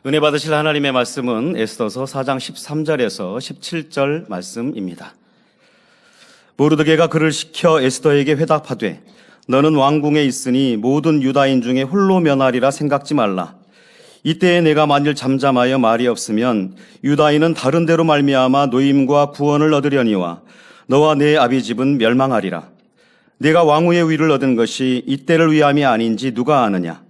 은혜 받으실 하나님의 말씀은 에스더서 4장 13절에서 17절 말씀입니다. 모르드게가 그를 시켜 에스더에게 회답하되 너는 왕궁에 있으니 모든 유다인 중에 홀로 면하리라 생각지 말라. 이때에 내가 만일 잠잠하여 말이 없으면 유다인은 다른 데로 말미암아 노임과 구원을 얻으려니와 너와 내 아비 집은 멸망하리라. 내가 왕후의 위를 얻은 것이 이때를 위함이 아닌지 누가 아느냐.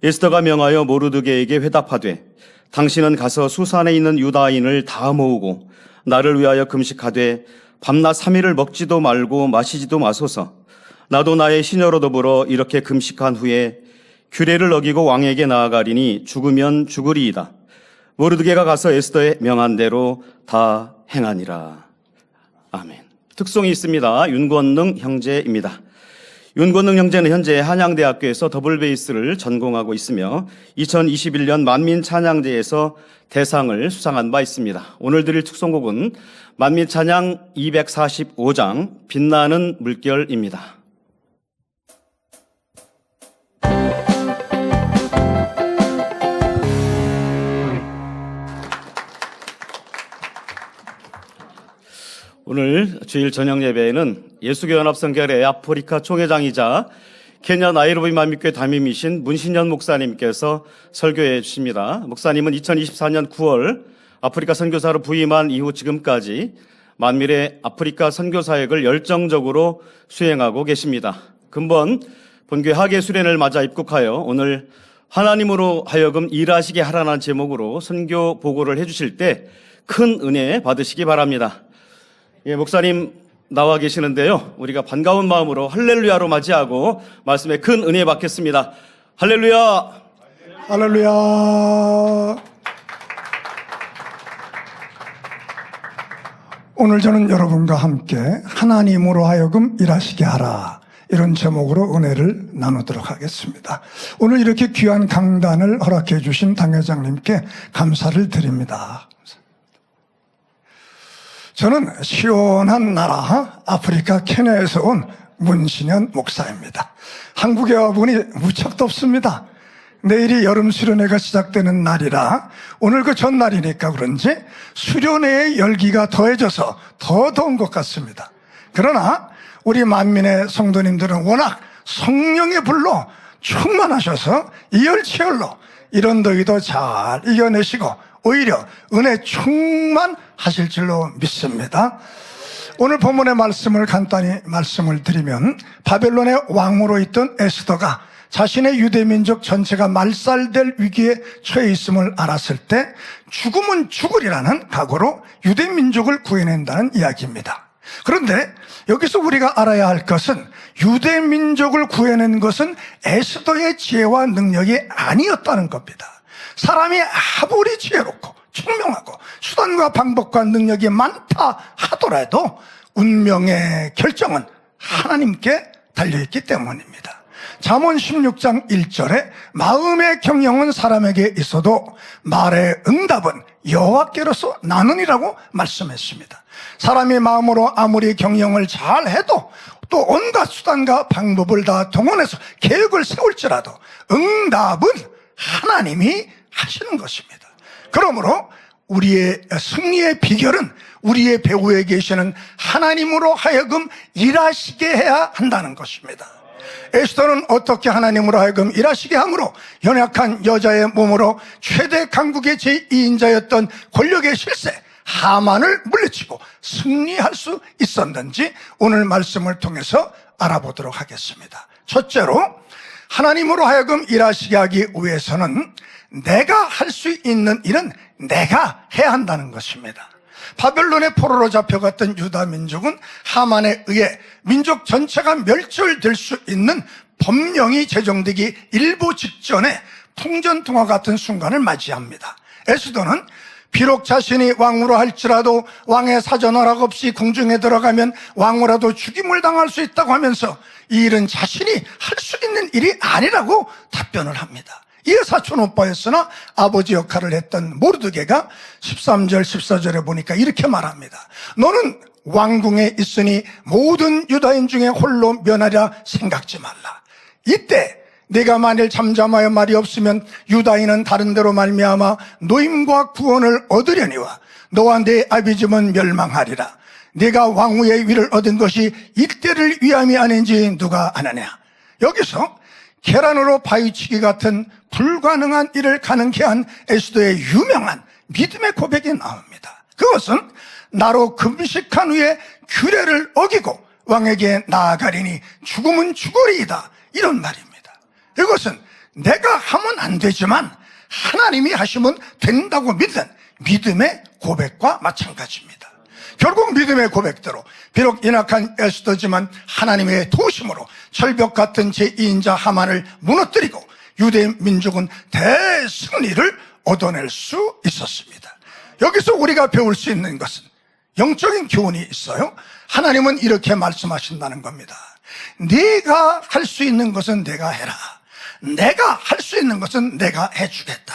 에스더가 명하여 모르드게에게 회답하되 당신은 가서 수산에 있는 유다인을 다 모으고 나를 위하여 금식하되 밤낮 3일을 먹지도 말고 마시지도 마소서. 나도 나의 시녀로 더불어 이렇게 금식한 후에 규례를 어기고 왕에게 나아가리니 죽으면 죽으리이다. 모르드게가 가서 에스더의 명한 대로 다 행하니라. 아멘. 특송이 있습니다. 윤권능 형제입니다. 윤권능 형제는 현재 한양대학교에서 더블 베이스를 전공하고 있으며 2021년 만민찬양제에서 대상을 수상한 바 있습니다. 오늘 드릴 특송곡은 만민찬양 245장 빛나는 물결입니다. 오늘 주일 저녁 예배에는 예수교연합성결의 아프리카 총회장이자 케냐 나이로비 만민교회 담임이신 문신현 목사님께서 설교해 주십니다. 목사님은 2024년 9월 아프리카 선교사로 부임한 이후 지금까지 만민의 아프리카 선교 사역을 열정적으로 수행하고 계십니다. 근본 본교회 하계 수련을 맞아 입국하여 오늘 하나님으로 하여금 일하시게 하라는 제목으로 선교 보고를 해주실 때 큰 은혜 받으시기 바랍니다. 예, 목사님 나와 계시는데요. 우리가 반가운 마음으로 할렐루야로 맞이하고 말씀에 큰 은혜 받겠습니다. 할렐루야! 할렐루야! 오늘 저는 여러분과 함께 하나님으로 하여금 일하시게 하라, 이런 제목으로 은혜를 나누도록 하겠습니다. 오늘 이렇게 귀한 강단을 허락해 주신 당회장님께 감사를 드립니다. 저는 시원한 나라 아프리카 케냐에서 온 문신현 목사입니다. 한국에 와보니 무척 덥습니다. 내일이 여름 수련회가 시작되는 날이라 오늘 그 전날이니까 그런지 수련회의 열기가 더해져서 더 더운 것 같습니다. 그러나 우리 만민의 성도님들은 워낙 성령의 불로 충만하셔서 이열치열로 이런 더위도 잘 이겨내시고 오히려 은혜 충만하실 줄로 믿습니다. 오늘 본문의 말씀을 간단히 말씀을 드리면 바벨론의 왕으로 있던 에스더가 자신의 유대민족 전체가 말살될 위기에 처해 있음을 알았을 때 죽으면 죽으리라는 각오로 유대민족을 구해낸다는 이야기입니다. 그런데 여기서 우리가 알아야 할 것은 유대민족을 구해낸 것은 에스더의 지혜와 능력이 아니었다는 겁니다. 사람이 아무리 지혜롭고 총명하고 수단과 방법과 능력이 많다 하더라도 운명의 결정은 하나님께 달려있기 때문입니다. 잠언 16장 1절에 마음의 경영은 사람에게 있어도 말의 응답은 여호와께로서 나느니라고 말씀했습니다. 사람이 마음으로 아무리 경영을 잘해도 또 온갖 수단과 방법을 다 동원해서 계획을 세울지라도 응답은 하나님이 하시는 것입니다. 그러므로 우리의 승리의 비결은 우리의 배후에 계시는 하나님으로 하여금 일하시게 해야 한다는 것입니다. 에스더는 어떻게 하나님으로 하여금 일하시게 함으로 연약한 여자의 몸으로 최대 강국의 제2인자였던 권력의 실세 하만을 물리치고 승리할 수 있었는지 오늘 말씀을 통해서 알아보도록 하겠습니다. 첫째로 하나님으로 하여금 일하시게 하기 위해서는 내가 할 수 있는 일은 내가 해야 한다는 것입니다. 바벨론의 포로로 잡혀갔던 유다 민족은 하만에 의해 민족 전체가 멸절될 수 있는 법령이 제정되기 일보 직전에 풍전통화 같은 순간을 맞이합니다. 에스더는 비록 자신이 왕으로 할지라도 왕의 사전 허락 없이 궁중에 들어가면 왕후라도 죽임을 당할 수 있다고 하면서 이 일은 자신이 할 수 있는 일이 아니라고 답변을 합니다. 이에 사촌 오빠였으나 아버지 역할을 했던 모르드게가 13절 14절에 보니까 이렇게 말합니다. 너는 왕궁에 있으니 모든 유다인 중에 홀로 면하리라 생각지 말라. 이때 네가 만일 잠잠하여 말이 없으면 유다인은 다른 데로 말미암아 노임과 구원을 얻으려니와 너와 내 아비집은 멸망하리라. 네가 왕후의 위를 얻은 것이 이때를 위함이 아닌지 누가 아느냐. 여기서 계란으로 바위치기 같은 불가능한 일을 가능케 한 에스더의 유명한 믿음의 고백이 나옵니다. 그것은 나로 금식한 후에 규례를 어기고 왕에게 나아가리니 죽음은 죽으리이다, 이런 말입니다. 이것은 내가 하면 안 되지만 하나님이 하시면 된다고 믿는 믿음의 고백과 마찬가지입니다. 결국 믿음의 고백대로 비록 연약한 에스더지만 하나님의 도우심으로 철벽 같은 제2인자 하만을 무너뜨리고 유대 민족은 대승리를 얻어낼 수 있었습니다. 여기서 우리가 배울 수 있는 것은 영적인 교훈이 있어요. 하나님은 이렇게 말씀하신다는 겁니다. 네가 할 수 있는 것은 내가 해라. 내가 할 수 있는 것은 내가 해주겠다.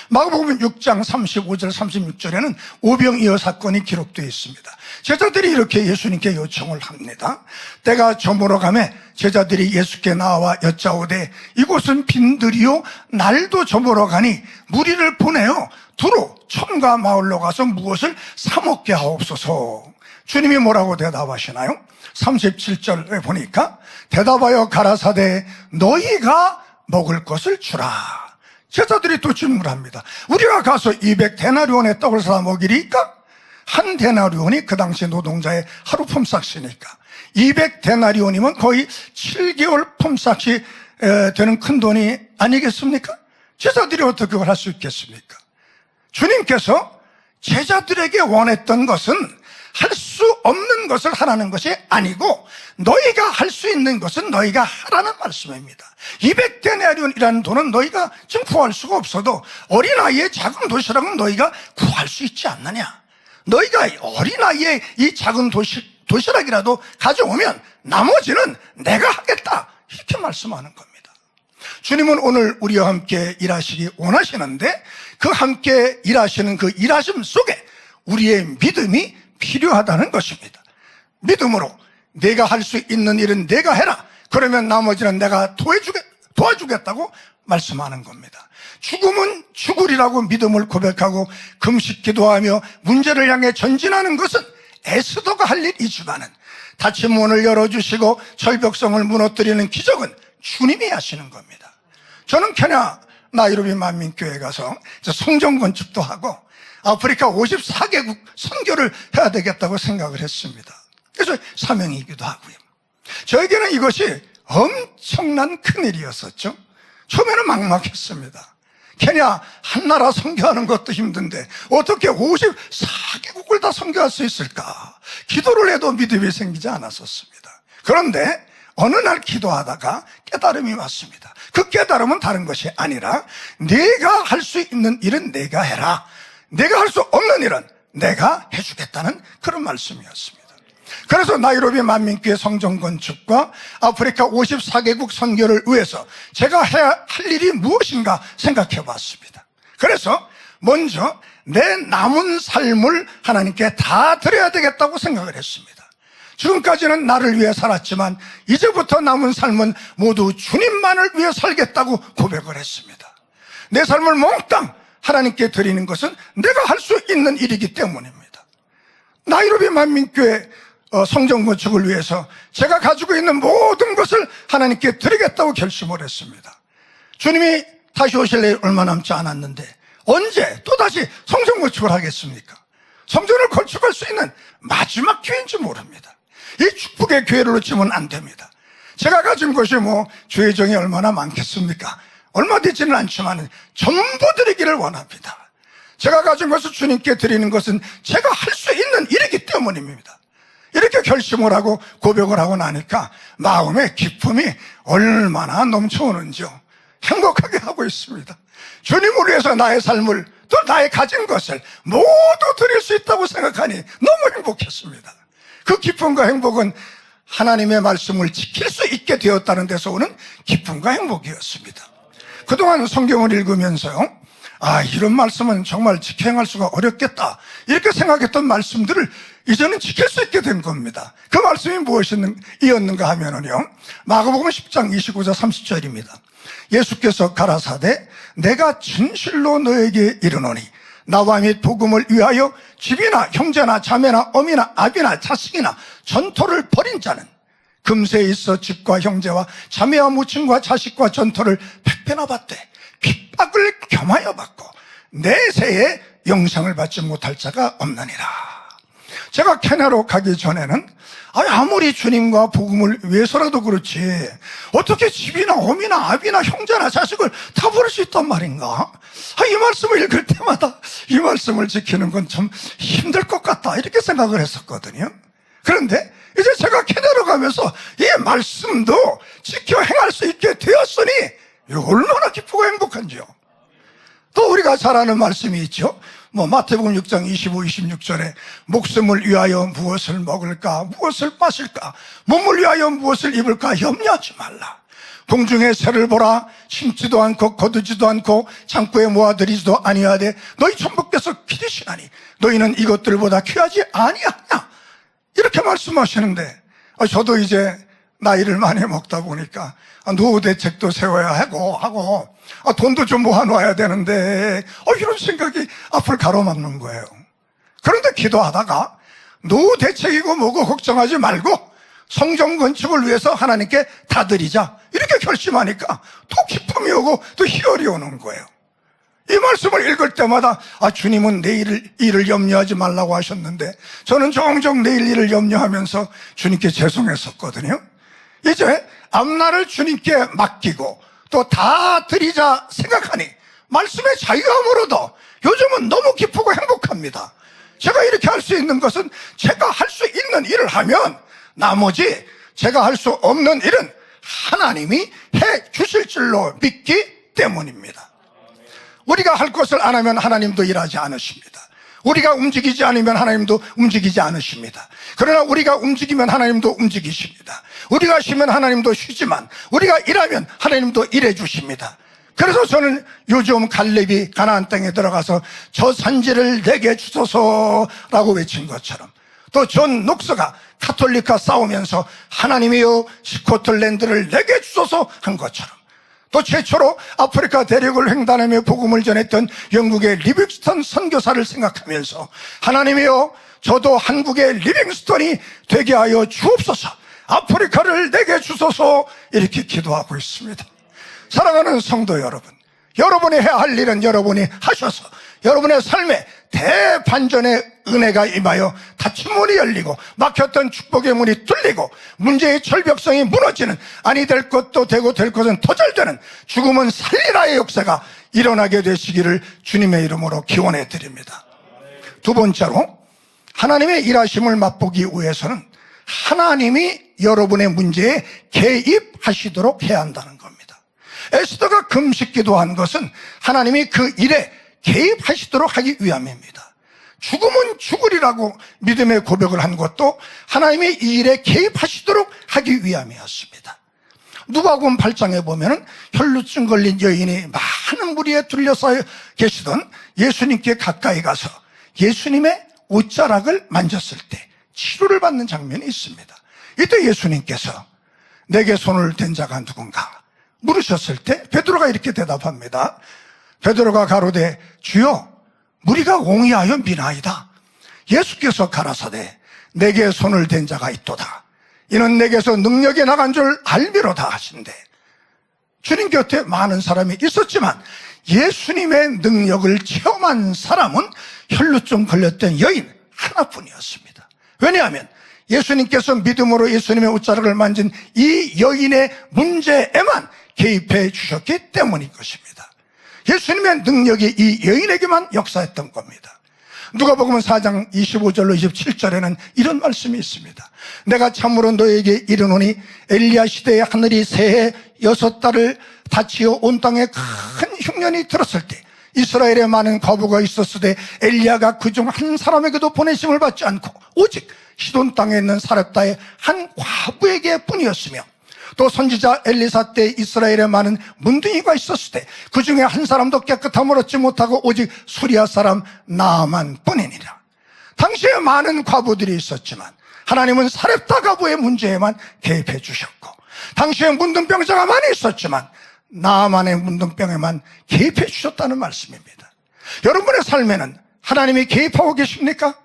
마가복음 6장 35절 36절에는 오병이어 사건이 기록되어 있습니다. 제자들이 이렇게 예수님께 요청을 합니다. 때가 저물어 가매 제자들이 예수께 나와 여짜오되 이곳은 빈들이요 날도 저물어 가니 무리를 보내어 두루 촌과 마을로 가서 무엇을 사 먹게 하옵소서. 주님이 뭐라고 대답하시나요? 37절에 보니까 대답하여 가라사대 너희가 먹을 것을 주라. 제자들이 또 질문합니다. 우리가 가서 200데나리온의 떡을 사 먹이리까? 한 데나리온이 그 당시 노동자의 하루 품삯이니까 200데나리온이면 거의 7개월 품삯이 되는 큰 돈이 아니겠습니까? 제자들이 어떻게 그걸 할 수 있겠습니까? 주님께서 제자들에게 원했던 것은 할 수 없는 것을 하라는 것이 아니고 너희가 할 수 있는 것은 너희가 하라는 말씀입니다. 200데나리온이라는 돈은 너희가 지금 구할 수가 없어도 어린아이의 작은 도시락은 너희가 구할 수 있지 않느냐. 너희가 어린아이의 이 작은 도시락이라도 가져오면 나머지는 내가 하겠다, 이렇게 말씀하는 겁니다. 주님은 오늘 우리와 함께 일하시기 원하시는데 그 함께 일하시는 그 일하심 속에 우리의 믿음이 필요하다는 것입니다. 믿음으로 내가 할 수 있는 일은 내가 해라. 그러면 나머지는 내가 도와주겠다고 말씀하는 겁니다. 죽음은 죽으리라고 믿음을 고백하고 금식 기도하며 문제를 향해 전진하는 것은 에스더가 할 일이지만은 닫힌 문을 열어주시고 절벽성을 무너뜨리는 기적은 주님이 하시는 겁니다. 저는 케냐 나이로비 만민교회 가서 성전 건축도 하고 아프리카 54개국 선교를 해야 되겠다고 생각을 했습니다. 그래서 사명이기도 하고요. 저에게는 이것이 엄청난 큰일이었었죠. 처음에는 막막했습니다. 케냐 한 나라 선교하는 것도 힘든데 어떻게 54개국을 다 선교할 수 있을까? 기도를 해도 믿음이 생기지 않았었습니다. 그런데 어느 날 기도하다가 깨달음이 왔습니다. 그 깨달음은 다른 것이 아니라 내가 할 수 있는 일은 내가 해라. 내가 할 수 없는 일은 내가 해주겠다는 그런 말씀이었습니다. 그래서 나이로비 만민교회 성전 건축과 아프리카 54개국 선교를 위해서 제가 해야 할 일이 무엇인가 생각해 봤습니다. 그래서 먼저 내 남은 삶을 하나님께 다 드려야 되겠다고 생각을 했습니다. 지금까지는 나를 위해 살았지만 이제부터 남은 삶은 모두 주님만을 위해 살겠다고 고백을 했습니다. 내 삶을 몽땅 하나님께 드리는 것은 내가 할 수 있는 일이기 때문입니다. 나이로비 만민교회 성전 건축을 위해서 제가 가지고 있는 모든 것을 하나님께 드리겠다고 결심을 했습니다. 주님이 다시 오실 날이 얼마 남지 않았는데 언제 또다시 성전 건축을 하겠습니까? 성전을 건축할 수 있는 마지막 기회인지 모릅니다. 이 축복의 기회를 놓치면 안 됩니다. 제가 가진 것이 주의 정이 얼마나 많겠습니까? 얼마 되지는 않지만 전부 드리기를 원합니다. 제가 가진 것을 주님께 드리는 것은 제가 할 수 있는 일이기 때문입니다. 이렇게 결심을 하고 고백을 하고 나니까 마음의 기쁨이 얼마나 넘쳐오는지요. 행복하게 하고 있습니다. 주님을 위해서 나의 삶을 또 나의 가진 것을 모두 드릴 수 있다고 생각하니 너무 행복했습니다. 그 기쁨과 행복은 하나님의 말씀을 지킬 수 있게 되었다는 데서 오는 기쁨과 행복이었습니다. 그동안 성경을 읽으면서요, 이런 말씀은 정말 지켜 행할 수가 어렵겠다, 이렇게 생각했던 말씀들을 이제는 지킬 수 있게 된 겁니다. 그 말씀이 무엇이었는가 하면은요, 마가복음 10장 29절 30절입니다. 예수께서 가라사대 내가 진실로 너에게 이르노니 나와 및 복음을 위하여 집이나 형제나 자매나 어미나 아비나 자식이나 전토를 벌인 자는 금세에 있어 집과 형제와 자매와 모친과 자식과 전토를 100배나 받되 핍박을 겸하여 받고 내세에 영생을 받지 못할 자가 없느니라. 제가 캐나로 가기 전에는 아무리 주님과 복음을 위해서라도 그렇지 어떻게 집이나 어미나 아비나 형제나 자식을 다 버릴 수 있단 말인가? 이 말씀을 읽을 때마다 이 말씀을 지키는 건 좀 힘들 것 같다, 이렇게 생각을 했었거든요. 그런데 이제 제가 캐나로 가면서 이 말씀도 지켜 행할 수 있게 되었으니 얼마나 기쁘고 행복한지요. 또 우리가 잘 아는 말씀이 있죠. 마태복음 6장 25, 26절에 목숨을 위하여 무엇을 먹을까, 무엇을 마실까, 몸을 위하여 무엇을 입을까 염려하지 말라. 공중의 새를 보라. 심지도 않고 거두지도 않고 창고에 모아들이지도 아니하되 너희 천부께서 기르시나니 너희는 이것들보다 귀하지 아니하냐, 이렇게 말씀하시는데, 저도 이제 나이를 많이 먹다 보니까 노후 대책도 세워야 하고 돈도 좀 모아놓아야 되는데 이런 생각이 앞을 가로막는 거예요. 그런데 기도하다가 노후 대책이고 뭐고 걱정하지 말고 성전 건축을 위해서 하나님께 다 드리자, 이렇게 결심하니까 또 기쁨이 오고 또 희열이 오는 거예요. 이 말씀을 읽을 때마다 주님은 내일 일을 염려하지 말라고 하셨는데 저는 종종 내일 일을 염려하면서 주님께 죄송했었거든요. 이제 앞날을 주님께 맡기고 또 다 드리자 생각하니 말씀의 자유함으로도 요즘은 너무 기쁘고 행복합니다. 제가 이렇게 할 수 있는 것은 제가 할 수 있는 일을 하면 나머지 제가 할 수 없는 일은 하나님이 해 주실 줄로 믿기 때문입니다. 우리가 할 것을 안 하면 하나님도 일하지 않으십니다. 우리가 움직이지 않으면 하나님도 움직이지 않으십니다. 그러나 우리가 움직이면 하나님도 움직이십니다. 우리가 쉬면 하나님도 쉬지만 우리가 일하면 하나님도 일해 주십니다. 그래서 저는 요즘 갈렙이 가나안 땅에 들어가서 저 산지를 내게 주소서라고 외친 것처럼, 또 존 녹서가 카톨릭과 싸우면서 하나님이여 스코틀랜드를 내게 주소서 한 것처럼, 또 최초로 아프리카 대륙을 횡단하며 복음을 전했던 영국의 리빙스턴 선교사를 생각하면서 하나님이여 저도 한국의 리빙스턴이 되게 하여 주옵소서, 아프리카를 내게 주소서, 이렇게 기도하고 있습니다. 사랑하는 성도 여러분, 여러분이 해야 할 일은 여러분이 하셔서 여러분의 삶에 대반전의 은혜가 임하여 닫힌 문이 열리고 막혔던 축복의 문이 뚫리고 문제의 절벽성이 무너지는, 아니 될 것도 되고 될 것은 더 잘 되는 죽음은 살리라의 역사가 일어나게 되시기를 주님의 이름으로 기원해 드립니다. 두 번째로, 하나님의 일하심을 맛보기 위해서는 하나님이 여러분의 문제에 개입하시도록 해야 한다는 겁니다. 에스더가 금식 기도한 것은 하나님이 그 일에 개입하시도록 하기 위함입니다. 죽으면 죽으리라고 믿음의 고백을 한 것도 하나님이 이 일에 개입하시도록 하기 위함이었습니다. 누가복음 8장에 보면은 혈루증 걸린 여인이 많은 무리에 둘러싸여 계시던 예수님께 가까이 가서 예수님의 옷자락을 만졌을 때 치료를 받는 장면이 있습니다. 이때 예수님께서 내게 손을 댄 자가 누군가 물으셨을 때 베드로가 이렇게 대답합니다. 베드로가 가로되 주여 무리가 옹이하여 미나이다. 예수께서 가라사대 내게 손을 댄 자가 있도다. 이는 내게서 능력이 나간 줄 알미로다 하신대. 주님 곁에 많은 사람이 있었지만 예수님의 능력을 체험한 사람은 혈루증 걸렸던 여인 하나뿐이었습니다. 왜냐하면 예수님께서 믿음으로 예수님의 옷자락을 만진 이 여인의 문제에만 개입해 주셨기 때문인 것입니다. 예수님의 능력이 이 여인에게만 역사했던 겁니다. 누가복음 4장 25절로 27절에는 이런 말씀이 있습니다. 내가 참으로 너에게 이르노니 엘리야 시대에 하늘이 새해 6달을 닫히어 온 땅에 큰 흉년이 들었을 때 이스라엘에 많은 과부가 있었으되 엘리야가 그중 한 사람에게도 보내심을 받지 않고 오직 시돈 땅에 있는 사렙다의 한 과부에게 뿐이었으며 또 선지자 엘리사 때 이스라엘에 많은 문둥이가 있었을 때 그 중에 한 사람도 깨끗함을 얻지 못하고 오직 수리아 사람 나아만 뿐이니라. 당시에 많은 과부들이 있었지만 하나님은 사렙다 과부의 문제에만 개입해 주셨고, 당시에 문둥병자가 많이 있었지만 나아만의 문둥병에만 개입해 주셨다는 말씀입니다. 여러분의 삶에는 하나님이 개입하고 계십니까?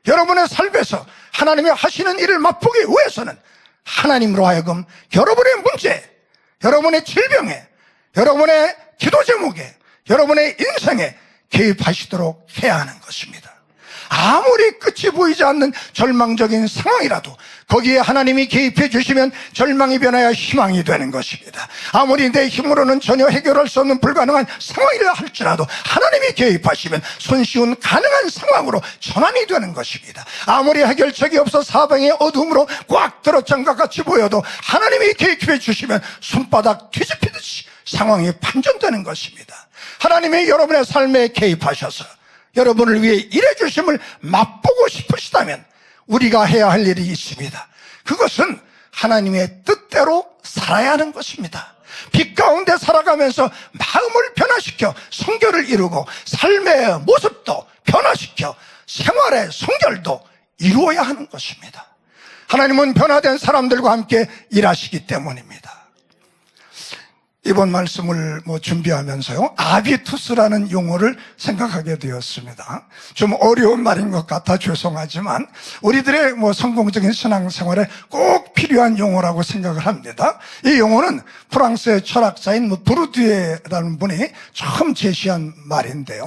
여러분의 삶에서 하나님이 하시는 일을 맛보기 위해서는 하나님으로 하여금 여러분의 문제, 여러분의 질병에, 여러분의 기도 제목에, 여러분의 인생에 개입하시도록 해야 하는 것입니다. 아무리 끝이 보이지 않는 절망적인 상황이라도 거기에 하나님이 개입해 주시면 절망이 변하여 희망이 되는 것입니다. 아무리 내 힘으로는 전혀 해결할 수 없는 불가능한 상황이라 할지라도 하나님이 개입하시면 손쉬운 가능한 상황으로 전환이 되는 것입니다. 아무리 해결책이 없어 사방의 어둠으로 꽉 들어찬 것 같이 보여도 하나님이 개입해 주시면 손바닥 뒤집히듯이 상황이 반전되는 것입니다. 하나님이 여러분의 삶에 개입하셔서 여러분을 위해 일해주심을 맛보고 싶으시다면 우리가 해야 할 일이 있습니다. 그것은 하나님의 뜻대로 살아야 하는 것입니다. 빛 가운데 살아가면서 마음을 변화시켜 성결을 이루고 삶의 모습도 변화시켜 생활의 성결도 이루어야 하는 것입니다. 하나님은 변화된 사람들과 함께 일하시기 때문입니다. 이번 말씀을 준비하면서요, 아비투스라는 용어를 생각하게 되었습니다. 좀 어려운 말인 것 같아 죄송하지만 우리들의 성공적인 신앙생활에 꼭 필요한 용어라고 생각을 합니다. 이 용어는 프랑스의 철학자인 부르디에라는 분이 처음 제시한 말인데요.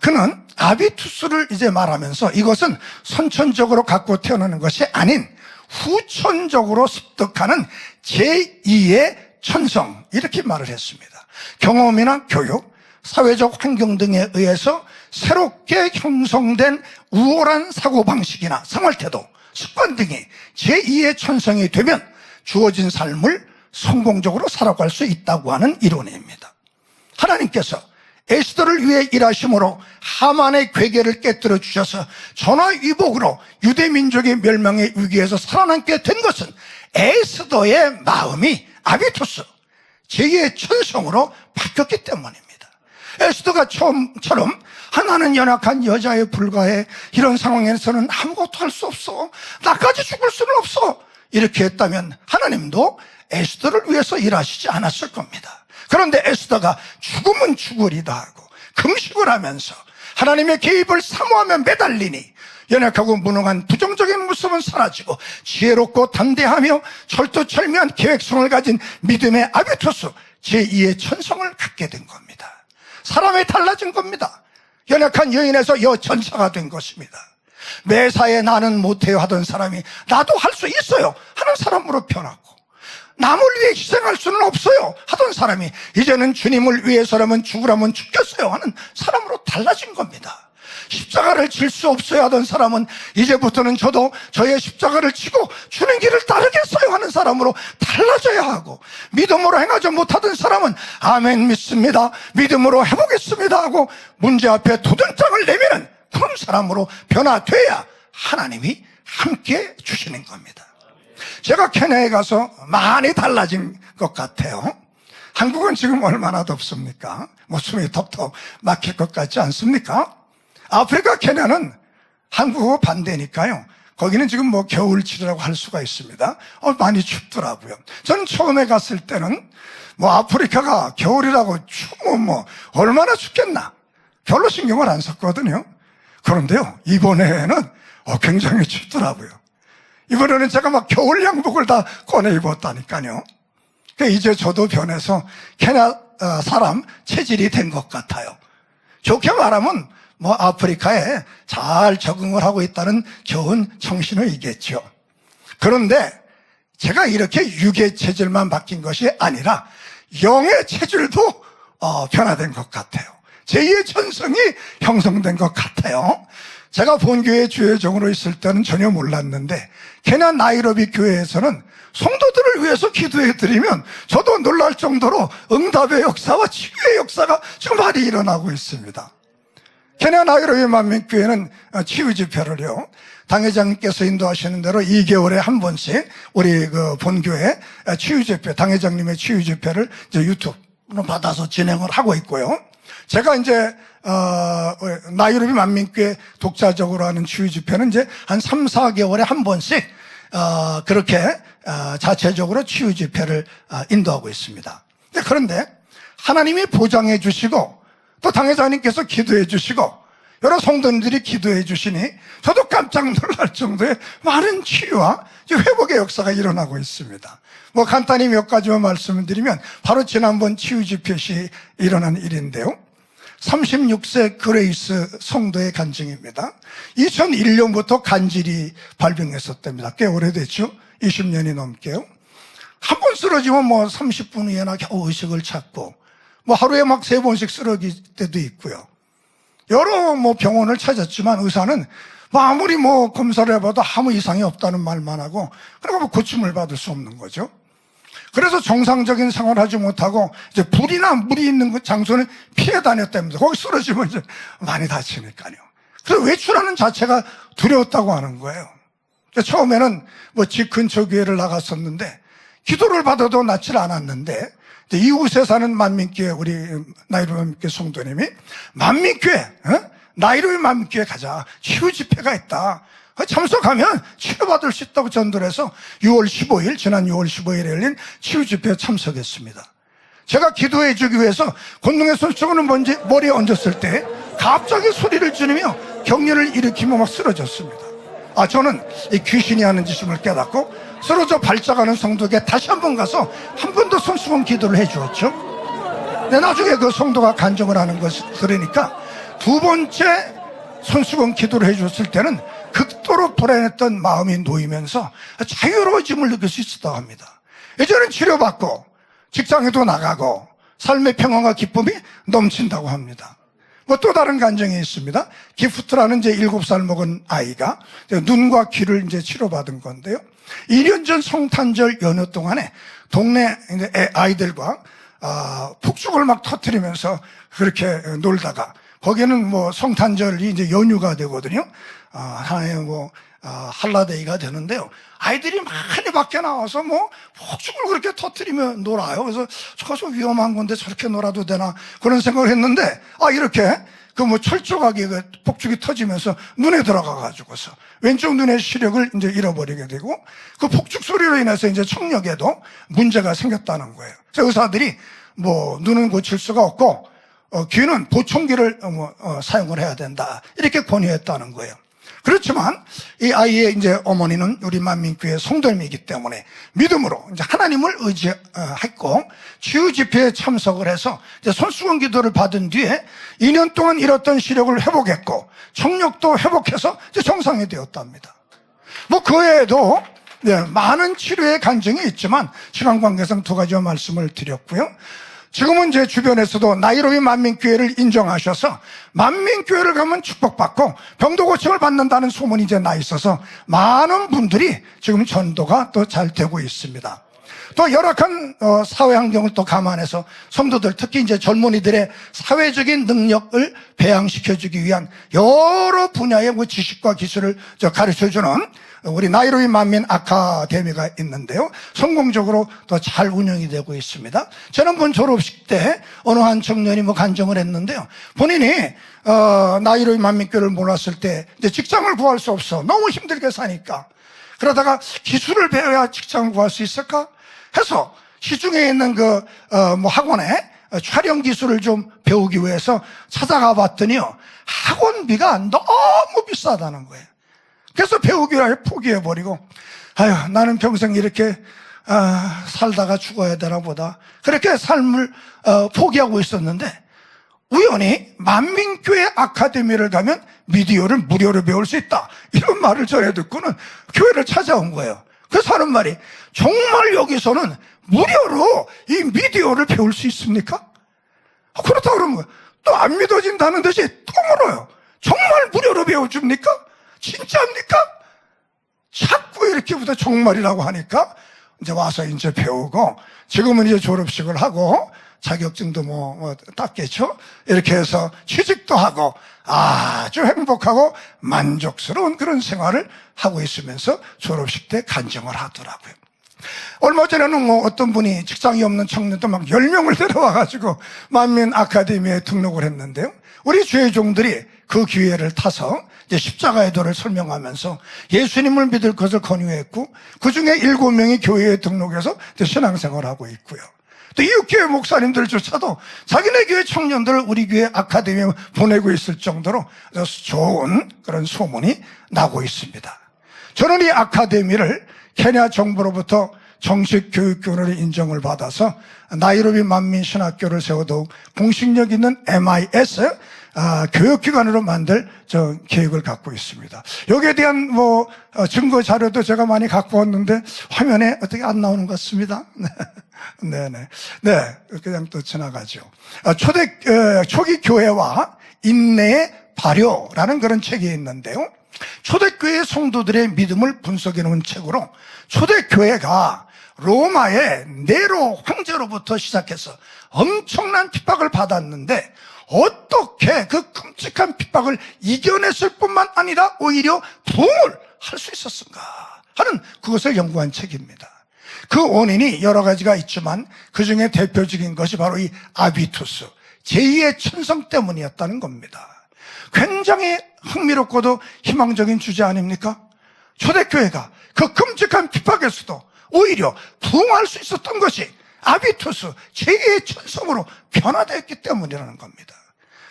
그는 아비투스를 이제 말하면서 이것은 선천적으로 갖고 태어나는 것이 아닌 후천적으로 습득하는 제2의 천성, 이렇게 말을 했습니다. 경험이나 교육, 사회적 환경 등에 의해서 새롭게 형성된 우월한 사고방식이나 생활태도, 습관 등이 제2의 천성이 되면 주어진 삶을 성공적으로 살아갈 수 있다고 하는 이론입니다. 하나님께서 에스더를 위해 일하심으로 하만의 괴계를 깨뜨려 주셔서 전화위복으로 유대민족의 멸망의 위기에서 살아남게 된 것은 에스더의 마음이 아비투스, 제2의 천성으로 바뀌었기 때문입니다. 에스더가 처음처럼 나는 연약한 여자에 불과해, 이런 상황에서는 아무것도 할 수 없어, 나까지 죽을 수는 없어, 이렇게 했다면 하나님도 에스더를 위해서 일하시지 않았을 겁니다. 그런데 에스더가 죽으면 죽으리다 하고 금식을 하면서 하나님의 개입을 사모하며 매달리니 연약하고 무능한 부정적인 모습은 사라지고 지혜롭고 담대하며 철두철미한 계획성을 가진 믿음의 아비투스, 제2의 천성을 갖게 된 겁니다. 사람이 달라진 겁니다. 연약한 여인에서 여천사가 된 것입니다. 매사에 나는 못해요 하던 사람이 나도 할 수 있어요 하는 사람으로 변하고, 남을 위해 희생할 수는 없어요 하던 사람이 이제는 주님을 위해서라면 죽으라면 죽겠어요 하는 사람으로 달라진 겁니다. 십자가를 질 수 없어야 하던 사람은 이제부터는 저도 저의 십자가를 지고 주는 길을 따르겠어요 하는 사람으로 달라져야 하고, 믿음으로 행하지 못하던 사람은 아멘 믿습니다, 믿음으로 해보겠습니다 하고 문제 앞에 도전장을 내미는 그런 사람으로 변화돼야 하나님이 함께 주시는 겁니다. 제가 케냐에 가서 많이 달라진 것 같아요. 한국은 지금 얼마나 덥습니까? 숨이 턱턱 막힐 것 같지 않습니까? 아프리카 케냐는 한국하고 반대니까요. 거기는 지금 겨울철이라고 할 수가 있습니다. 많이 춥더라고요. 저는 처음에 갔을 때는 아프리카가 겨울이라고 추우면 얼마나 춥겠나, 별로 신경을 안 썼거든요. 그런데요, 이번에는 굉장히 춥더라고요. 이번에는 제가 겨울 양복을 다 꺼내 입었다니까요. 이제 저도 변해서 케냐 사람 체질이 된 것 같아요. 좋게 말하면 아프리카에 잘 적응을 하고 있다는 좋은 청신호이겠죠. 그런데 제가 이렇게 육의 체질만 바뀐 것이 아니라 영의 체질도 변화된 것 같아요. 제2의 천성이 형성된 것 같아요. 제가 본교회 주회종으로 있을 때는 전혀 몰랐는데 케냐 나이로비 교회에서는 성도들을 위해서 기도해드리면 저도 놀랄 정도로 응답의 역사와 치유의 역사가 지금 많이 일어나고 있습니다. 케냐 나이로비 만민교회는 치유 집회를요, 당회장님께서 인도하시는 대로 2개월에 한 번씩 우리 그 본교회 치유 집회, 당회장님의 치유 집회를 이제 유튜브로 받아서 진행을 하고 있고요. 제가 이제 나이로비 만민교회 독자적으로 하는 치유 집회는 이제 한 3, 4개월에 한 번씩 그렇게 자체적으로 치유 집회를 인도하고 있습니다. 그런데 하나님이 보장해 주시고 또 당회장님께서 기도해 주시고 여러 성도님들이 기도해 주시니 저도 깜짝 놀랄 정도의 많은 치유와 회복의 역사가 일어나고 있습니다. 뭐 간단히 몇 가지만 말씀을 드리면 바로 지난번 치유 집회 시 일어난 일인데요. 36세 그레이스 성도의 간증입니다. 2001년부터 간질이 발병했었답니다. 꽤 오래됐죠? 20년이 넘게요. 한 번 쓰러지면 뭐 30분 후에나 겨우 의식을 찾고 뭐 하루에 막 3번씩 쓰러질 때도 있고요. 여러 뭐 병원을 찾았지만 의사는 뭐 아무리 뭐 검사를 해봐도 아무 이상이 없다는 말만 하고 그러니까 뭐 고침을 받을 수 없는 거죠. 그래서 정상적인 생활을 하지 못하고 이제 불이나 물이 있는 그 장소는 피해 다녔답니다. 거기 쓰러지면 이제 많이 다치니까요. 그래서 외출하는 자체가 두려웠다고 하는 거예요. 처음에는 뭐 집 근처 교회를 나갔었는데 기도를 받아도 낫질 않았는데 이웃에 사는 만민교회 우리 나이로비 만민교회 성도님이 만민교회 나이로비 만민교회 가자, 치유 집회가 있다, 참석하면 치료받을 수 있다고 전도를 해서 6월 15일 지난 6월 15일에 열린 치유 집회에 참석했습니다. 제가 기도해 주기 위해서 권능의 손수건을 먼저 머리에 얹었을 때 갑자기 소리를 지르며 격려를 일으키며 막 쓰러졌습니다. 저는 이 귀신이 하는 짓임을 깨닫고 쓰러져 발작하는 성도에게 다시 한번 가서 한 번 더 손수건 기도를 해 주었죠. 근데 나중에 그 성도가 간증을 하는 것을 들으니까 두 번째 손수건 기도를 해 줬을 때는 극도로 불안했던 마음이 놓이면서 자유로워짐을 느낄 수 있었다고 합니다. 이제는 치료받고 직장에도 나가고 삶의 평안과 기쁨이 넘친다고 합니다. 뭐 또 다른 간증이 있습니다. 기프트라는 이제 7살 먹은 아이가 눈과 귀를 이제 치료받은 건데요. 2년 전 성탄절 연휴 동안에 동네 아이들과 폭죽을 막 터뜨리면서 그렇게 놀다가 거기는 뭐 성탄절이 이제 연휴가 되거든요. 하나의 뭐 할라데이가 되는데요. 아이들이 많이 밖에 나와서 뭐 폭죽을 그렇게 터뜨리며 놀아요. 그래서 저거 위험한 건데 저렇게 놀아도 되나 그런 생각을 했는데 이렇게 그 뭐 철조각이 그 폭죽이 터지면서 눈에 들어가가지고서 왼쪽 눈의 시력을 이제 잃어버리게 되고 그 폭죽 소리로 인해서 이제 청력에도 문제가 생겼다는 거예요. 그래서 의사들이 뭐 눈은 고칠 수가 없고 귀는 보청기를 사용을 해야 된다 이렇게 권유했다는 거예요. 그렇지만 이 아이의 이제 어머니는 우리 만민교회 성도님이기 때문에 믿음으로 이제 하나님을 의지했고 치유 집회에 참석을 해서 이제 손수건 기도를 받은 뒤에 2년 동안 잃었던 시력을 회복했고 청력도 회복해서 이제 정상이 되었답니다. 뭐 그 외에도 많은 치료의 간증이 있지만 시간 관계상 2가지만 말씀을 드렸고요. 지금은 제 주변에서도 나이로비 만민교회를 인정하셔서 만민교회를 가면 축복받고 병도 고침을 받는다는 소문이 이제 나 있어서 많은 분들이 지금 전도가 또 잘 되고 있습니다. 또 열악한 사회 환경을 또 감안해서 성도들 특히 이제 젊은이들의 사회적인 능력을 배양시켜주기 위한 여러 분야의 뭐 지식과 기술을 가르쳐주는 우리 나이로비 만민 아카데미가 있는데요. 성공적으로 또 잘 운영이 되고 있습니다. 지난번 졸업식 때 어느 한 청년이 뭐 간증을 했는데요. 본인이 나이로비 만민교회를 몰랐을 때 이제 직장을 구할 수 없어. 너무 힘들게 사니까. 그러다가 기술을 배워야 직장을 구할 수 있을까? 해서 시중에 있는 그 뭐 학원에 촬영 기술을 좀 배우기 위해서 찾아가 봤더니요. 학원비가 너무 비싸다는 거예요. 그래서 배우기 위해 포기해버리고 나는 평생 이렇게 살다가 죽어야 되나 보다 그렇게 삶을 포기하고 있었는데 우연히 만민교회 아카데미를 가면 미디어를 무료로 배울 수 있다 이런 말을 전해 듣고는 교회를 찾아온 거예요. 그래서 하는 말이 정말 여기서는 무료로 이 미디어를 배울 수 있습니까? 그렇다고 그러는 거예요. 또 안 믿어진다는 듯이 또 물어요. 정말 무료로 배워줍니까? 진짜입니까? 자꾸 이렇게부터 정말이라고 하니까 이제 와서 이제 배우고 지금은 이제 졸업식을 하고 자격증도 땄겠죠? 이렇게 해서 취직도 하고 아주 행복하고 만족스러운 그런 생활을 하고 있으면서 졸업식 때 간증을 하더라고요. 얼마 전에는 어떤 분이 직장이 없는 청년도 막 10명을 데려와가지고 만민 아카데미에 등록을 했는데요. 우리 주의 종들이 그 기회를 타서 이제 십자가의 도를 설명하면서 예수님을 믿을 것을 권유했고, 그 중에 7명이 교회에 등록해서 이제 신앙생활을 하고 있고요. 또 이웃교회 목사님들조차도 자기네 교회 청년들을 우리 교회 아카데미에 보내고 있을 정도로 좋은 그런 소문이 나고 있습니다. 저는 이 아카데미를 케냐 정부로부터 정식 교육권을 인정을 받아서 나이로비 만민신학교를 세워도 공식력 있는 MIS 교육기관으로 만들 계획을 갖고 있습니다. 여기에 대한 증거 자료도 제가 많이 갖고 왔는데 화면에 어떻게 안 나오는 것 같습니다. 네네. 네, 그냥 또 지나가죠. 초기 교회와 인내의 발효라는 그런 책이 있는데요. 초대교회 성도들의 믿음을 분석해 놓은 책으로, 초대교회가 로마의 네로 황제로부터 시작해서 엄청난 핍박을 받았는데 어떻게 그 끔찍한 핍박을 이겨냈을 뿐만 아니라 오히려 부흥을 할 수 있었는가 하는 그것을 연구한 책입니다. 그 원인이 여러 가지가 있지만 그 중에 대표적인 것이 바로 이 아비투스, 제2의 천성 때문이었다는 겁니다. 굉장히 흥미롭고도 희망적인 주제 아닙니까? 초대교회가 그 끔찍한 핍박에서도 오히려 부흥할 수 있었던 것이 아비투스, 제2의 천성으로 변화되었기 때문이라는 겁니다.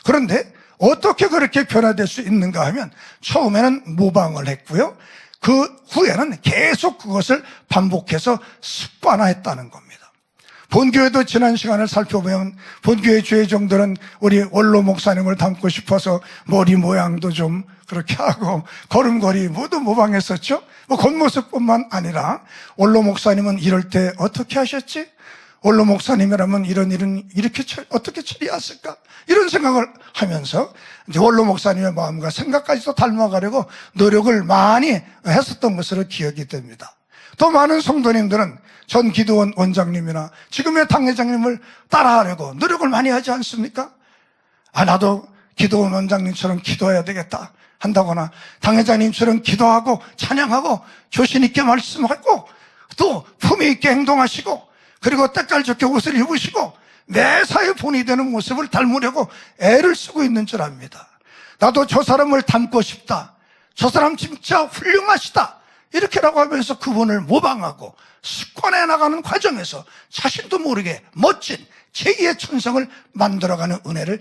그런데 어떻게 그렇게 변화될 수 있는가 하면, 처음에는 모방을 했고요. 그 후에는 계속 그것을 반복해서 습관화했다는 겁니다. 본교회도 지난 시간을 살펴보면 본교회 주의종들은 우리 원로 목사님을 닮고 싶어서 머리 모양도 좀 그렇게 하고 걸음걸이 모두 모방했었죠. 겉모습뿐만 아니라 원로 목사님은 이럴 때 어떻게 하셨지? 원로 목사님이라면 이런 일은 이렇게 어떻게 처리했을까? 이런 생각을 하면서 이제 원로 목사님의 마음과 생각까지도 닮아가려고 노력을 많이 했었던 것으로 기억이 됩니다. 또 많은 성도님들은 전 기도원 원장님이나 지금의 당회장님을 따라하려고 노력을 많이 하지 않습니까? 나도 기도원 원장님처럼 기도해야 되겠다 한다거나, 당회장님처럼 기도하고 찬양하고 조신 있게 말씀하고 또 품위 있게 행동하시고, 그리고 때깔 좋게 옷을 입으시고 매사에 본이 되는 모습을 닮으려고 애를 쓰고 있는 줄 압니다. 나도 저 사람을 닮고 싶다, 저 사람 진짜 훌륭하시다, 이렇게라고 하면서 그분을 모방하고 습관해 나가는 과정에서 자신도 모르게 멋진 제2의 천성을 만들어가는 은혜를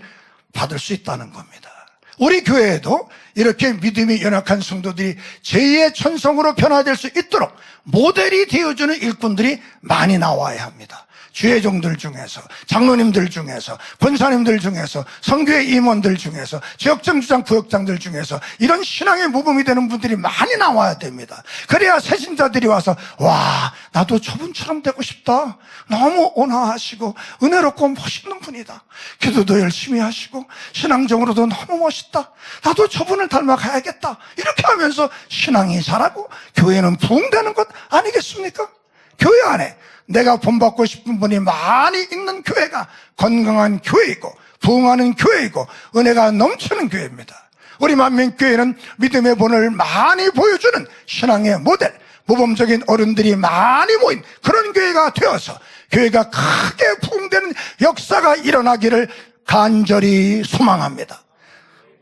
받을 수 있다는 겁니다. 우리 교회에도 이렇게 믿음이 연약한 성도들이 제2의 천성으로 변화될 수 있도록 모델이 되어주는 일꾼들이 많이 나와야 합니다. 주의 종들 중에서, 장로님들 중에서, 권사님들 중에서, 선교회 임원들 중에서, 지역정주장, 구역장들 중에서 이런 신앙의 모범이 되는 분들이 많이 나와야 됩니다. 그래야 새신자들이 와서 와, 나도 저분처럼 되고 싶다, 너무 온화하시고 은혜롭고 멋있는 분이다, 기도도 열심히 하시고 신앙적으로도 너무 멋있다, 나도 저분을 닮아가야겠다, 이렇게 하면서 신앙이 자라고 교회는 부흥되는 것 아니겠습니까? 교회 안에 내가 본받고 싶은 분이 많이 있는 교회가 건강한 교회이고 부흥하는 교회이고 은혜가 넘치는 교회입니다. 우리 만민교회는 믿음의 본을 많이 보여주는 신앙의 모델, 모범적인 어른들이 많이 모인 그런 교회가 되어서 교회가 크게 부흥되는 역사가 일어나기를 간절히 소망합니다.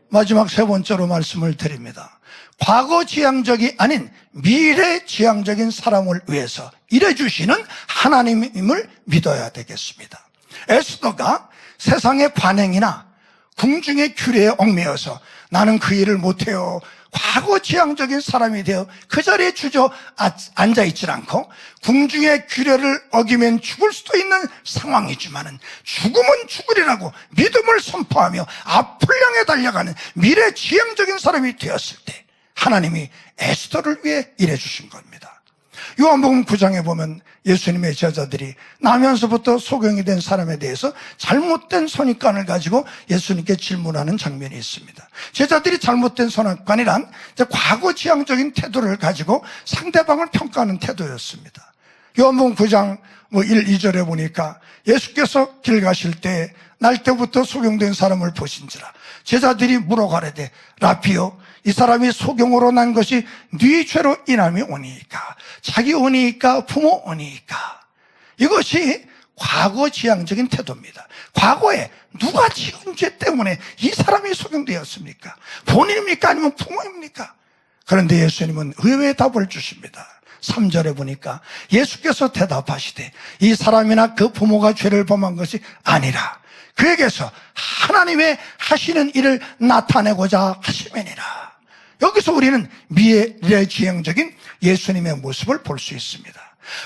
마지막 세 번째로 말씀을 드립니다. 과거 지향적이 아닌 미래 지향적인 사람을 위해서 일해주시는 하나님임을 믿어야 되겠습니다. 에스더가 세상의 관행이나 궁중의 규례에 얽매여서 나는 그 일을 못해요, 과거 지향적인 사람이 되어 그 자리에 앉아있질 않고 궁중의 규례를 어기면 죽을 수도 있는 상황이지만은 죽으면 죽으리라고 믿음을 선포하며 앞을 향해 달려가는 미래 지향적인 사람이 되었을 때 하나님이 에스더를 위해 일해주신 겁니다. 요한복음 9장에 보면 예수님의 제자들이 나면서부터 소경이 된 사람에 대해서 잘못된 선입관을 가지고 예수님께 질문하는 장면이 있습니다. 제자들이 잘못된 선입관이란 과거 지향적인 태도를 가지고 상대방을 평가하는 태도였습니다. 요한복음 9장 1, 2절에 보니까 예수께서 길 가실 때 날 때부터 소경된 사람을 보신지라 제자들이 물어가려되 라피여 이 사람이 소경으로 난 것이 네 죄로 인함이 오니까 자기 오니까 부모 오니까 이것이 과거 지향적인 태도입니다. 과거에 누가 지은 죄 때문에 이 사람이 소경되었습니까? 본인입니까? 아니면 부모입니까? 그런데 예수님은 의외의 답을 주십니다. 3절에 보니까 예수께서 대답하시되 이 사람이나 그 부모가 죄를 범한 것이 아니라 그에게서 하나님의 하시는 일을 나타내고자 하심이니라. 여기서 우리는 미래지향적인 예수님의 모습을 볼 수 있습니다.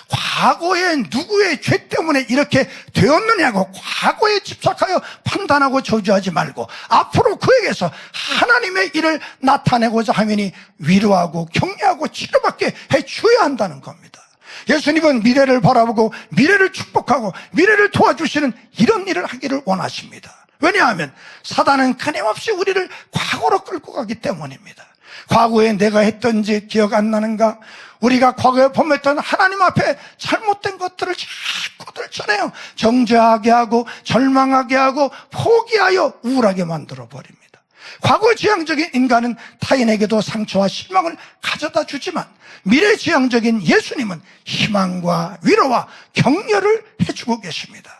과거에 누구의 죄 때문에 이렇게 되었느냐고 과거에 집착하여 판단하고 저주하지 말고 앞으로 그에게서 하나님의 일을 나타내고자 하면이 위로하고 격려하고 치료받게 해줘야 한다는 겁니다. 예수님은 미래를 바라보고 미래를 축복하고 미래를 도와주시는 이런 일을 하기를 원하십니다. 왜냐하면 사단은 끊임없이 우리를 과거로 끌고 가기 때문입니다. 과거에 내가 했던지 기억 안 나는가? 우리가 과거에 범했던 하나님 앞에 잘못된 것들을 자꾸 들춰내요. 정죄하게 하고 절망하게 하고 포기하여 우울하게 만들어버립니다. 과거지향적인 인간은 타인에게도 상처와 실망을 가져다 주지만 미래지향적인 예수님은 희망과 위로와 격려를 해주고 계십니다.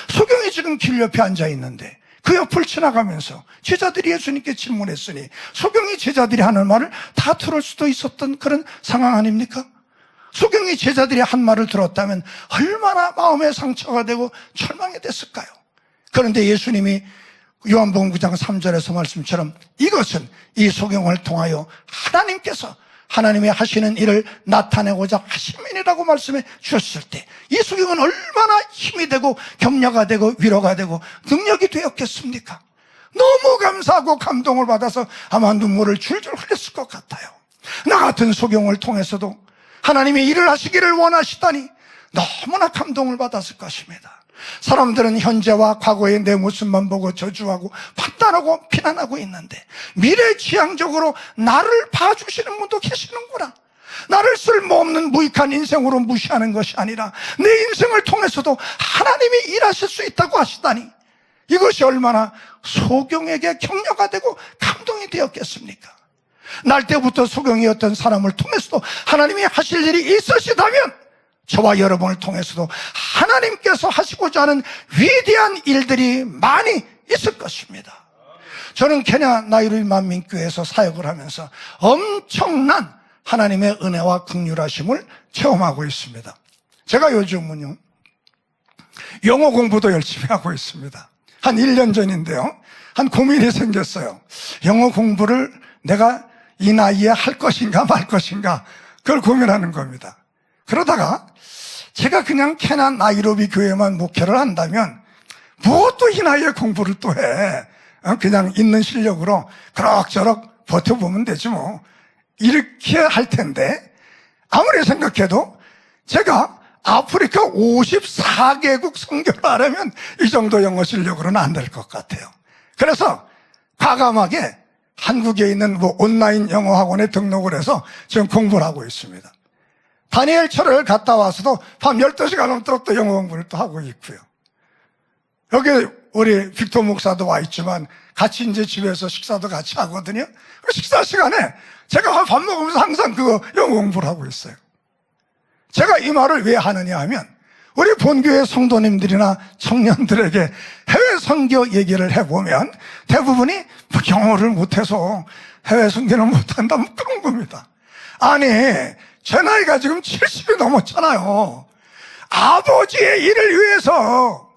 소경이 지금 길 옆에 앉아 있는데 그 옆을 지나가면서 제자들이 예수님께 질문했으니 소경이 제자들이 하는 말을 다 들을 수도 있었던 그런 상황 아닙니까? 소경이 제자들이 한 말을 들었다면 얼마나 마음에 상처가 되고 절망이 됐을까요? 그런데 예수님이 요한복음 9장 3절에서 말씀처럼 이것은 이 소경을 통하여 하나님께서 하나님의 하시는 일을 나타내고자 하심이라고 말씀해 주셨을 때 이 소경은 얼마나 힘이 되고 격려가 되고 위로가 되고 능력이 되었겠습니까? 너무 감사하고 감동을 받아서 아마 눈물을 줄줄 흘렸을 것 같아요. 나 같은 소경을 통해서도 하나님이 일을 하시기를 원하시다니 너무나 감동을 받았을 것입니다. 사람들은 현재와 과거의 내 모습만 보고 저주하고 판단하고 비난하고 있는데 미래지향적으로 나를 봐주시는 분도 계시는구나. 나를 쓸모없는 무익한 인생으로 무시하는 것이 아니라 내 인생을 통해서도 하나님이 일하실 수 있다고 하시다니 이것이 얼마나 소경에게 격려가 되고 감동이 되었겠습니까? 날 때부터 소경이었던 사람을 통해서도 하나님이 하실 일이 있으시다면 저와 여러분을 통해서도 하나님께서 하시고자 하는 위대한 일들이 많이 있을 것입니다. 저는 케냐 나이로비 만민교회에서 사역을 하면서 엄청난 하나님의 은혜와 긍휼하심을 체험하고 있습니다. 제가 요즘은요 영어 공부도 열심히 하고 있습니다. 한 1년 전인데요 한 고민이 생겼어요. 영어 공부를 내가 이 나이에 할 것인가 말 것인가 그걸 고민하는 겁니다. 그러다가 제가 그냥 케냐 나이로비 교회만 목회를 한다면 무엇도 이 나이에 공부를 또 해. 그냥 있는 실력으로 그럭저럭 버텨보면 되지 뭐. 이렇게 할 텐데 아무리 생각해도 제가 아프리카 54개국 선교를 하려면 이 정도 영어 실력으로는 안 될 것 같아요. 그래서 과감하게 한국에 있는 온라인 영어 학원에 등록을 해서 지금 공부를 하고 있습니다. 다니엘 철을 갔다 와서도 밤 12시간 넘도록 또 영어 공부를 또 하고 있고요. 여기 우리 빅토 목사도 와 있지만 같이 이제 집에서 식사도 같이 하거든요. 그 식사 시간에 제가 밥 먹으면서 항상 그거 영어 공부를 하고 있어요. 제가 이 말을 왜 하느냐 하면 우리 본교회 성도님들이나 청년들에게 해외 선교 얘기를 해보면 대부분이 영어를 못해서 해외 선교를 못한다면 그런 겁니다. 아니 제 나이가 지금 70이 넘었잖아요. 아버지의 일을 위해서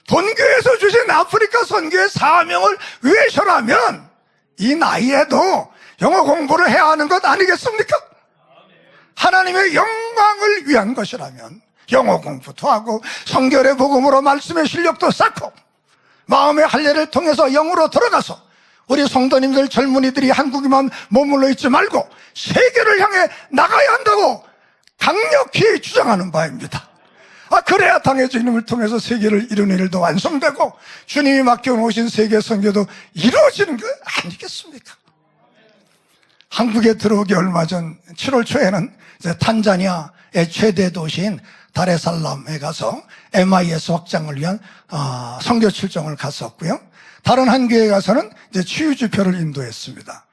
본교에서 주신 아프리카 선교의 사명을 위해서라면 이 나이에도 영어 공부를 해야 하는 것 아니겠습니까? 하나님의 영광을 위한 것이라면 영어 공부도 하고 성결의 복음으로 말씀의 실력도 쌓고 마음의 할례를 통해서 영으로 들어가서 우리 성도님들 젊은이들이 한국에만 머물러 있지 말고 세계를 향해 나가야 한다고 강력히 주장하는 바입니다. 그래야 당의 주님을 통해서 세계를 이루는 일도 완성되고 주님이 맡겨놓으신 세계 선교도 이루어지는 거 아니겠습니까? 한국에 들어오기 얼마 전 7월 초에는 이제 탄자니아의 최대 도시인 다레살람에 가서 MIS 확장을 위한 선교 출정을 갔었고요. 다른 한 교회에 가서는 이제 치유 집회를 인도했습니다.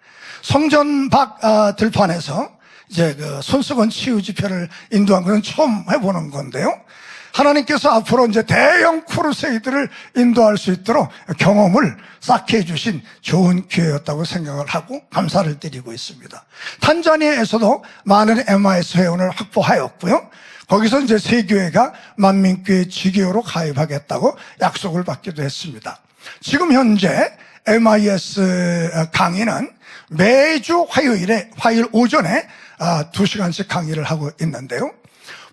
성전 밖 들판에서 이제 그 손수건 치유 집회를 인도한 것은 처음 해보는 건데요. 하나님께서 앞으로 이제 대형 크루세이드를 인도할 수 있도록 경험을 쌓게 해주신 좋은 기회였다고 생각을 하고 감사를 드리고 있습니다. 탄자니아에서도 많은 MIS 회원을 확보하였고요. 거기서 이제 세 교회가 만민교회 지교로 가입하겠다고 약속을 받기도 했습니다. 지금 현재 MIS 강의는 매주 화요일 오전에 2시간씩 강의를 하고 있는데요.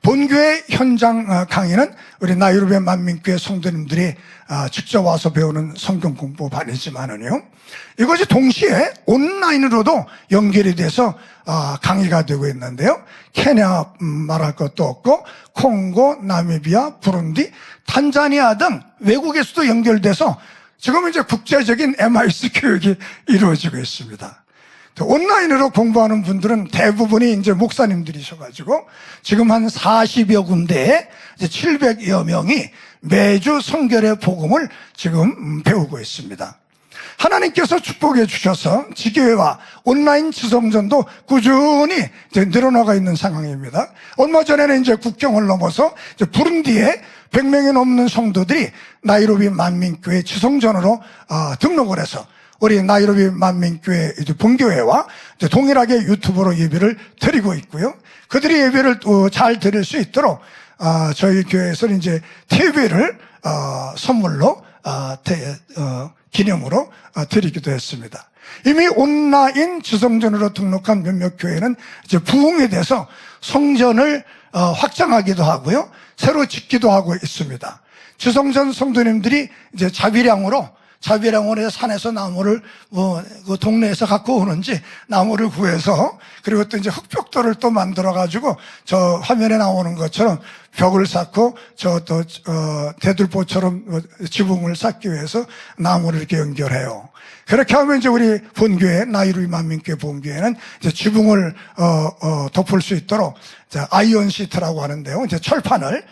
본교회 현장 강의는 우리 나이로비 만민교회 성도님들이 직접 와서 배우는 성경 공부반이지만은요, 이것이 동시에 온라인으로도 연결이 돼서 강의가 되고 있는데요. 케냐 말할 것도 없고 콩고, 나미비아, 부룬디, 탄자니아 등 외국에서도 연결돼서 지금 이제 국제적인 MIS 교육이 이루어지고 있습니다. 온라인으로 공부하는 분들은 대부분이 이제 목사님들이셔가지고 지금 한 40여 군데에 700여 명이 매주 성결의 복음을 지금 배우고 있습니다. 하나님께서 축복해 주셔서 지교회와 온라인 지성전도 꾸준히 이제 늘어나가 있는 상황입니다. 얼마 전에는 이제 국경을 넘어서 이제 부룬디에 100명이 넘는 성도들이 나이로비 만민교회 지성전으로 등록을 해서 우리 나이로비 만민교회 본교회와 동일하게 유튜브로 예배를 드리고 있고요. 그들이 예배를 잘 드릴 수 있도록 저희 교회에서는 이제 TV를 선물로 기념으로 드리기도 했습니다. 이미 온라인 지성전으로 등록한 몇몇 교회는 이제 부흥에 대해서 성전을 확장하기도 하고요, 새로 짓기도 하고 있습니다. 지성전 성도님들이 이제 자비량으로 산에서 나무를 그 동네에서 갖고 오는지 나무를 구해서, 그리고 또 이제 흙벽돌을 또 만들어 가지고 저 화면에 나오는 것처럼 벽을 쌓고 저 또 대들보처럼 지붕을 쌓기 위해서 나무를 이렇게 연결해요. 그렇게 하면 이제 우리 본교회 나이로비 만민교회 본교회는 이제 지붕을 덮을 수 있도록 아이언 시트라고 하는데요. 이제 철판을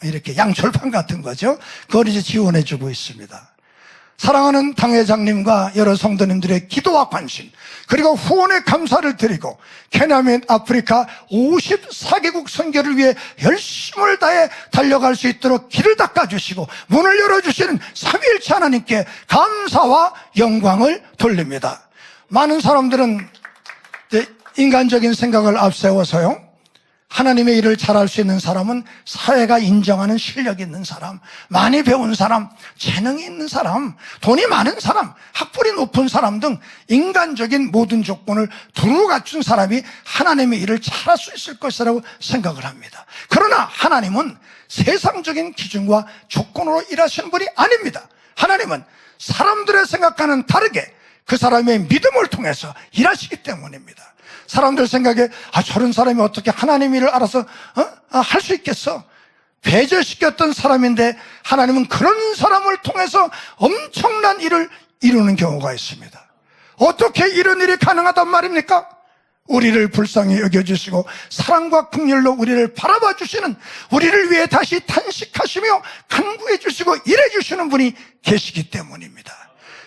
이렇게 양철판 같은 거죠. 그걸 이제 지원해 주고 있습니다. 사랑하는 당회장님과 여러 성도님들의 기도와 관심, 그리고 후원의 감사를 드리고 케냐 및 아프리카 54개국 선교를 위해 열심을 다해 달려갈 수 있도록 길을 닦아주시고 문을 열어주시는 삼위일체 하나님께 감사와 영광을 돌립니다. 많은 사람들은 인간적인 생각을 앞세워서요, 하나님의 일을 잘할 수 있는 사람은 사회가 인정하는 실력이 있는 사람, 많이 배운 사람, 재능이 있는 사람, 돈이 많은 사람, 학벌이 높은 사람 등 인간적인 모든 조건을 두루 갖춘 사람이 하나님의 일을 잘할 수 있을 것이라고 생각을 합니다. 그러나 하나님은 세상적인 기준과 조건으로 일하시는 분이 아닙니다. 하나님은 사람들의 생각과는 다르게 그 사람의 믿음을 통해서 일하시기 때문입니다. 사람들 생각에 저런 사람이 어떻게 하나님 일을 알아서 할 수 있겠어? 배제시켰던 사람인데 하나님은 그런 사람을 통해서 엄청난 일을 이루는 경우가 있습니다. 어떻게 이런 일이 가능하단 말입니까? 우리를 불쌍히 여겨주시고 사랑과 긍휼로 우리를 바라봐 주시는, 우리를 위해 다시 탄식하시며 간구해 주시고 일해 주시는 분이 계시기 때문입니다.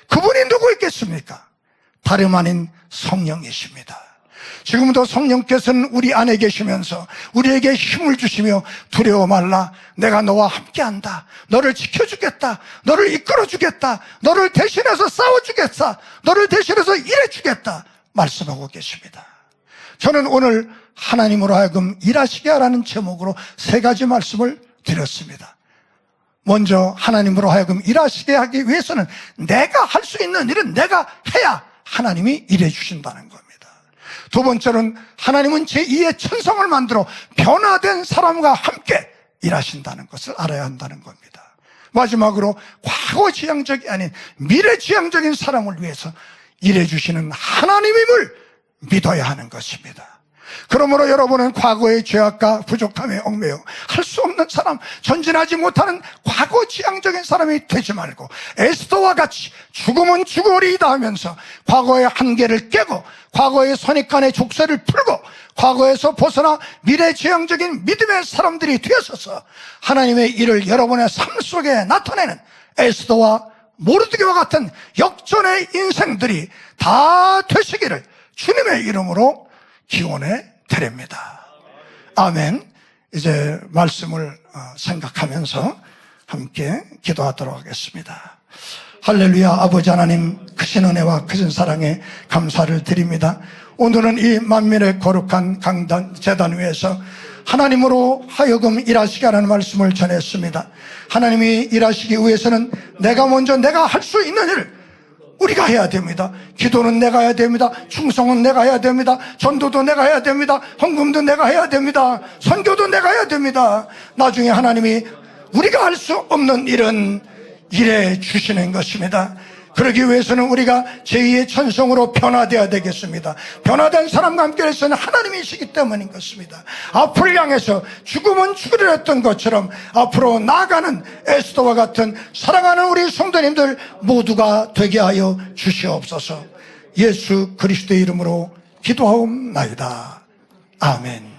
그분이 누구 있겠습니까? 다름 아닌 성령이십니다. 지금도 성령께서는 우리 안에 계시면서 우리에게 힘을 주시며 두려워 말라, 내가 너와 함께한다, 너를 지켜주겠다, 너를 이끌어주겠다, 너를 대신해서 싸워주겠다, 너를 대신해서 일해주겠다 말씀하고 계십니다. 저는 오늘 하나님으로 하여금 일하시게 하라는 제목으로 3가지 말씀을 드렸습니다. 먼저 하나님으로 하여금 일하시게 하기 위해서는 내가 할 수 있는 일은 내가 해야 하나님이 일해 주신다는 겁니다. 두 번째는 하나님은 제2의 천성을 만들어 변화된 사람과 함께 일하신다는 것을 알아야 한다는 겁니다. 마지막으로 과거 지향적이 아닌 미래 지향적인 사람을 위해서 일해 주시는 하나님임을 믿어야 하는 것입니다. 그러므로 여러분은 과거의 죄악과 부족함에 얽매여 할 수 없는 사람, 전진하지 못하는 과거 지향적인 사람이 되지 말고 에스더와 같이 죽음은 죽으리이다 하면서 과거의 한계를 깨고 과거의 선입관의 족쇄를 풀고 과거에서 벗어나 미래지향적인 믿음의 사람들이 되어서서 하나님의 일을 여러분의 삶 속에 나타내는 에스더와 모르드게와 같은 역전의 인생들이 다 되시기를 주님의 이름으로 기원해 드립니다. 아멘. 이제 말씀을 생각하면서 함께 기도하도록 하겠습니다. 할렐루야. 아버지 하나님, 크신 은혜와 크신 사랑에 감사를 드립니다. 오늘은 이 만민의 거룩한 강단 제단 위에서 하나님으로 하여금 일하시게 하라는 말씀을 전했습니다. 하나님이 일하시기 위해서는 내가 먼저 내가 할 수 있는 일을 우리가 해야 됩니다. 기도는 내가 해야 됩니다. 충성은 내가 해야 됩니다. 전도도 내가 해야 됩니다. 헌금도 내가 해야 됩니다. 선교도 내가 해야 됩니다. 나중에 하나님이 우리가 할 수 없는 일은 일해 주시는 것입니다. 그러기 위해서는 우리가 제2의 천성으로 변화되어야 되겠습니다. 변화된 사람과 함께 해서는 하나님이시기 때문인 것입니다. 앞을 향해서 죽음은 죽으려 했던 것처럼 앞으로 나아가는 에스더와 같은 사랑하는 우리 성도님들 모두가 되게 하여 주시옵소서. 예수 그리스도의 이름으로 기도하옵나이다. 아멘.